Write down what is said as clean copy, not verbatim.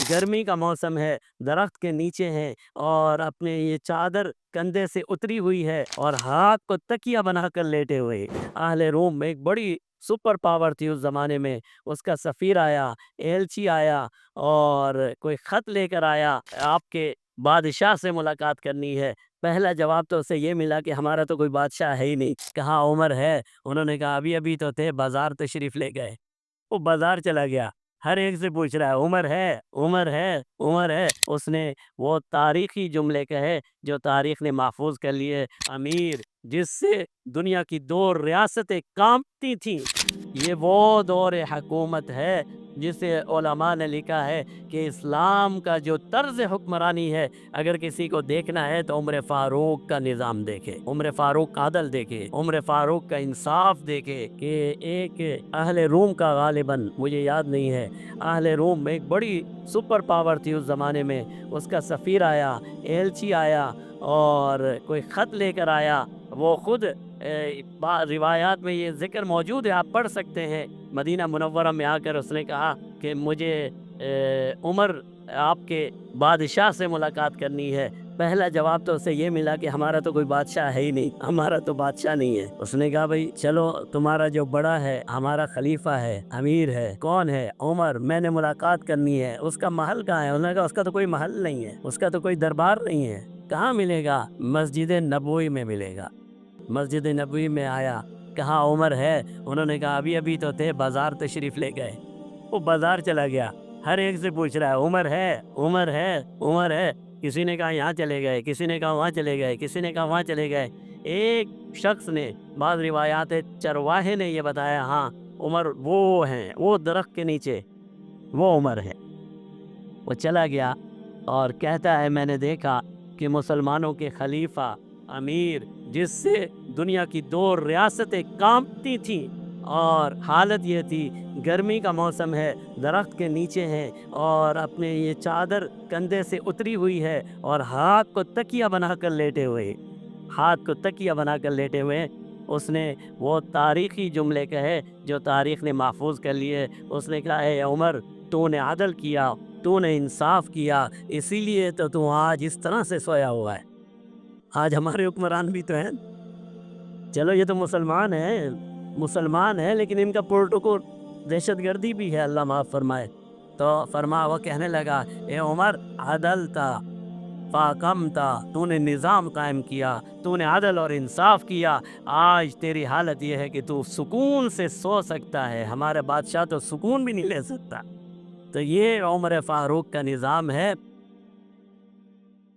गर्मी का मौसम है, दरख्त के नीचे हैं और अपने ये चादर कंधे से उतरी हुई है और हाथ को तकिया बनाकर लेटे हुए। अहले रोम में एक बड़ी सुपर पावर थी उस ज़माने में। उसका सफ़ीर आया, एलची आया और कोई ख़त लेकर आया, आपके बादशाह से मुलाकात करनी है। पहला जवाब तो उसे ये मिला कि हमारा तो कोई बादशाह है ही नहीं। कहाँ उमर है? उन्होंने कहा अभी-अभी तो थे, बाज़ार तशरीफ़ ले गए। वो बाज़ार चला गया, हर एक से पूछ रहा है उमर है, उमर है, उमर है। उसने वो तारीख़ी जुमले कहे जो तारीख़ ने महफ़ूज़ कर लिए। अमीर जिससे दुनिया की 2 रियासतें काँपती थीं, ये वो दौर हकूमत है जिसे उलमा ने लिखा है कि इस्लाम का जो तर्ज़ हुक्मरानी है, अगर किसी को देखना है तो उम्र फ़ारूक का निज़ाम देखे, उम्र फ़ारूक का अदल देखे, उम्र फ़ारूक का इंसाफ देखे। कि एक अहले रूम का गालिबन मुझे याद नहीं है, अहले रूम में एक बड़ी सुपर पावर थी उस ज़माने में। उसका सफ़ीर आया, एलची आया और कोई ख़त लेकर आया। वो खुद रिवायात में ये ज़िक्र मौजूद है, आप पढ़ सकते हैं। मदीना मुनव्वरा में आकर उसने कहा कि मुझे उमर आपके बादशाह से मुलाकात करनी है। पहला जवाब तो उसे ये मिला कि हमारा तो कोई बादशाह है ही नहीं, हमारा तो बादशाह नहीं है। उसने कहा भाई चलो, तुम्हारा जो बड़ा है, हमारा खलीफा है, अमीर है, कौन है? उमर, मैंने मुलाकात करनी है। उसका महल कहाँ है? उन्होंने कहा उसका तो कोई महल नहीं है, उसका तो कोई दरबार नहीं है। कहाँ मिलेगा? मस्जिद नबवी में मिलेगा। मस्जिद नबवी में आया, कहाँ उमर है? उन्होंने कहा अभी-अभी तो थे, बाज़ार तशरीफ़ ले गए। वो बाज़ार चला गया, हर एक से पूछ रहा है उमर है, उमर है, उमर है। किसी ने कहा यहाँ चले गए, किसी ने कहा वहाँ चले गए, किसी ने कहा वहाँ चले गए। एक शख्स ने, बाज़ रिवायात है चरवाहे ने ये बताया, हाँ, उमर वो हैं, वो दरख्त के नीचे, वो उमर है। वो चला गया और कहता है मैंने देखा कि मुसलमानों के खलीफा, अमीर जिससे दुनिया की 2 रियासतें काँपती थीं और हालत ये थी, गर्मी का मौसम है, दरख्त के नीचे हैं और अपने ये चादर कंधे से उतरी हुई है और हाथ को तकिया बनाकर लेटे हुए, हाथ को तकिया बनाकर लेटे हुए हैं। उसने वो तारीख़ी जुमले कहे जो तारीख़ ने महफ़ूज़ कर लिए। उसने कहा ए उमर, तूने अदल किया, तूने इंसाफ किया, इसीलिए तो तू आज इस तरह से सोया हुआ है। आज हमारे हुक्मरान भी तो हैं। चलो ये तो मुसलमान हैं लेकिन इनका प्रोटोकॉल दहशतगर्दी भी है, अल्लाह माफ़ फरमाए। तो वो कहने लगा ए उमर, अदल था, फ़ाकम था, तूने निज़ाम कायम किया, तूने अदल और इंसाफ किया। आज तेरी हालत ये है कि तू सुकून से सो सकता है, हमारे बादशाह तो सुकून भी नहीं ले सकता। तो ये उमर फ़ारूक का निज़ाम है।